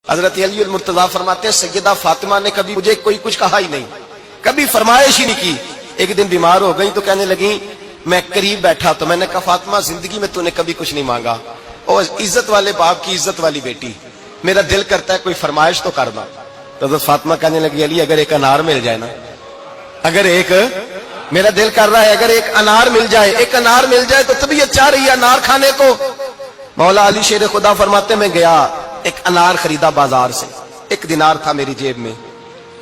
حضرت علی المرتضیٰ فرماتے ہیں سیدہ فاطمہ نے کبھی مجھے کوئی کچھ کہا ہی نہیں، کبھی فرمائش ہی نہیں کی۔ ایک دن بیمار ہو گئی تو کہنے لگی، میں قریب بیٹھا تو میں نے کہا فاطمہ زندگی میں تو نے کبھی کچھ نہیں مانگا، اور عزت والے باپ کی عزت والی بیٹی، میرا دل کرتا ہے کوئی فرمائش تو کرنا۔ تو حضرت فاطمہ کہنے لگی علی اگر ایک انار مل جائے نا، اگر ایک میرا دل کر رہا ہے اگر ایک انار مل جائے، ایک انار مل جائے تو طبیعت چاہ رہی ہے انار کھانے کو۔ مولا علی شیر خدا فرماتے میں گیا، ایک انار خریدا بازار سے، 1 دینار تھا میری جیب میں،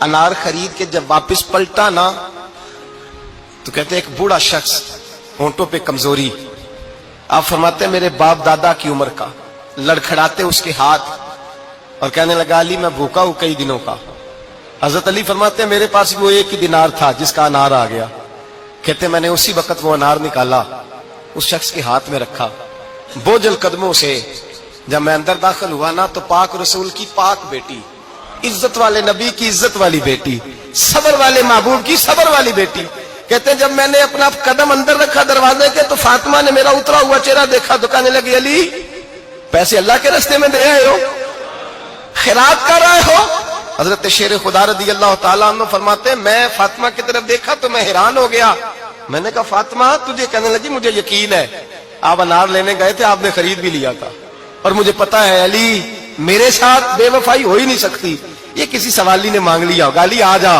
انار خرید کے جب واپس پلٹا نا تو کہتے ایک بوڑھا شخص، ہونٹوں پہ کمزوری، آپ فرماتے ہیں میرے باپ دادا کی عمر کا، لڑکھڑاتے اس کے ہاتھ اور کہنے لگا علی میں بھوکا ہوں کئی دنوں کا۔ حضرت علی فرماتے ہیں میرے پاس وہ 1 ہی دینار تھا جس کا انار آ گیا۔ کہتے میں نے اسی وقت وہ انار نکالا، اس شخص کے ہاتھ میں رکھا، بوجھل قدموں سے جب میں اندر داخل ہوا نا تو پاک رسول کی پاک بیٹی، عزت والے نبی کی عزت والی بیٹی، صبر والے محبوب کی صبر والی بیٹی، کہتے ہیں جب میں نے اپنا قدم اندر رکھا دروازے کے تو فاطمہ نے میرا اترا ہوا چہرہ دیکھا تو کہنے لگی علی پیسے اللہ کے راستے میں دے آئے ہو، خیرات کر رہے ہو؟ حضرت شیر خدا رضی اللہ تعالیٰ عنہ فرماتے ہیں میں فاطمہ کی طرف دیکھا تو میں حیران ہو گیا، میں نے کہا فاطمہ تجھے؟ کہنے لگی مجھے یقین ہے آپ انار لینے گئے تھے، آپ نے خرید بھی لیا تھا، اور مجھے پتا ہے علی میرے ساتھ بے وفائی ہو ہی نہیں سکتی، یہ کسی سوالی نے مانگ لیا ہوگا، علی آ جا،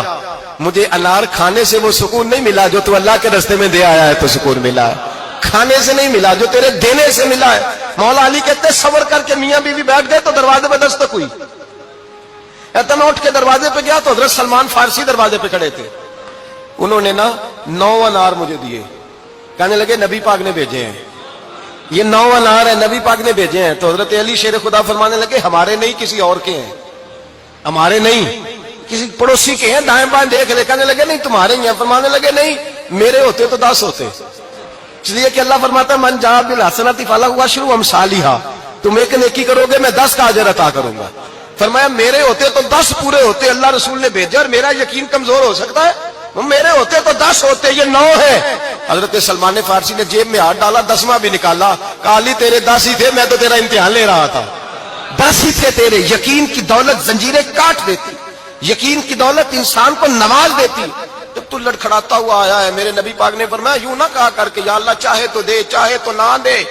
مجھے انار کھانے سے وہ سکون نہیں ملا جو تو اللہ کے راستے میں دے آیا ہے تو سکون ملا ہے، کھانے سے نہیں ملا جو تیرے دینے سے ملا ہے۔ مولا علی کہتے ہیں صبر کر کے میاں بیوی بیٹھ گئے تو دروازے پہ دستک ہوئی، میں اٹھ کے دروازے پہ گیا تو حضرت سلمان فارسی دروازے پہ کھڑے تھے، انہوں نے نا 9 انار مجھے دیے، کہنے لگے نبی پاک نے بھیجے ہیں، یہ 9 انار ہے نبی پاک نے بھیجے ہیں۔ تو حضرت علی شیر خدا فرمانے لگے ہمارے نہیں کسی اور کے ہیں، ہمارے نہیں کسی پڑوسی کے ہیں، دائیں بائیں دیکھ لے، کہنے لگے نہیں تمہارے ہی ہیں، فرمانے لگے نہیں میرے ہوتے تو 10 ہوتے، اس لیے کہ اللہ فرماتا ہے من جاء بالحسنۃ فلہ عشر امثالھا، تم ایک نیکی کرو گے میں 10 کا اجر عطا کروں گا۔ فرمایا میرے ہوتے تو 10 پورے ہوتے، اللہ رسول نے بھیجا اور میرا یقین کمزور ہو سکتا ہے، میرے ہوتے تو 10 ہوتے، یہ 9 ہے۔ حضرت سلمان فارسی نے جیب میں ہاتھ ڈالا، 10واں بھی نکالا، کہا علی تیرے 10 ہی تھے، میں تو تیرا امتحان لے رہا تھا، 10 ہی تھے تیرے۔ یقین کی دولت زنجیریں کاٹ دیتی، یقین کی دولت انسان کو نواز دیتی۔ جب تو لڑکھڑاتا ہوا آیا ہے، میرے نبی پاک نے فرمایا یوں نہ کہا کر کے یا اللہ چاہے تو دے چاہے تو نہ دے،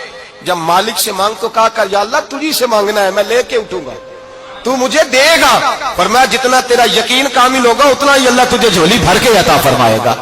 جب مالک سے مانگ تو کہا کر یا اللہ تجھی سے مانگنا ہے، میں لے کے اٹھوں گا، تو مجھے دے گا۔ فرمایا جتنا تیرا یقین کامل ہوگا اتنا ہی اللہ تجھے جھولی بھر کے عطا فرمائے گا۔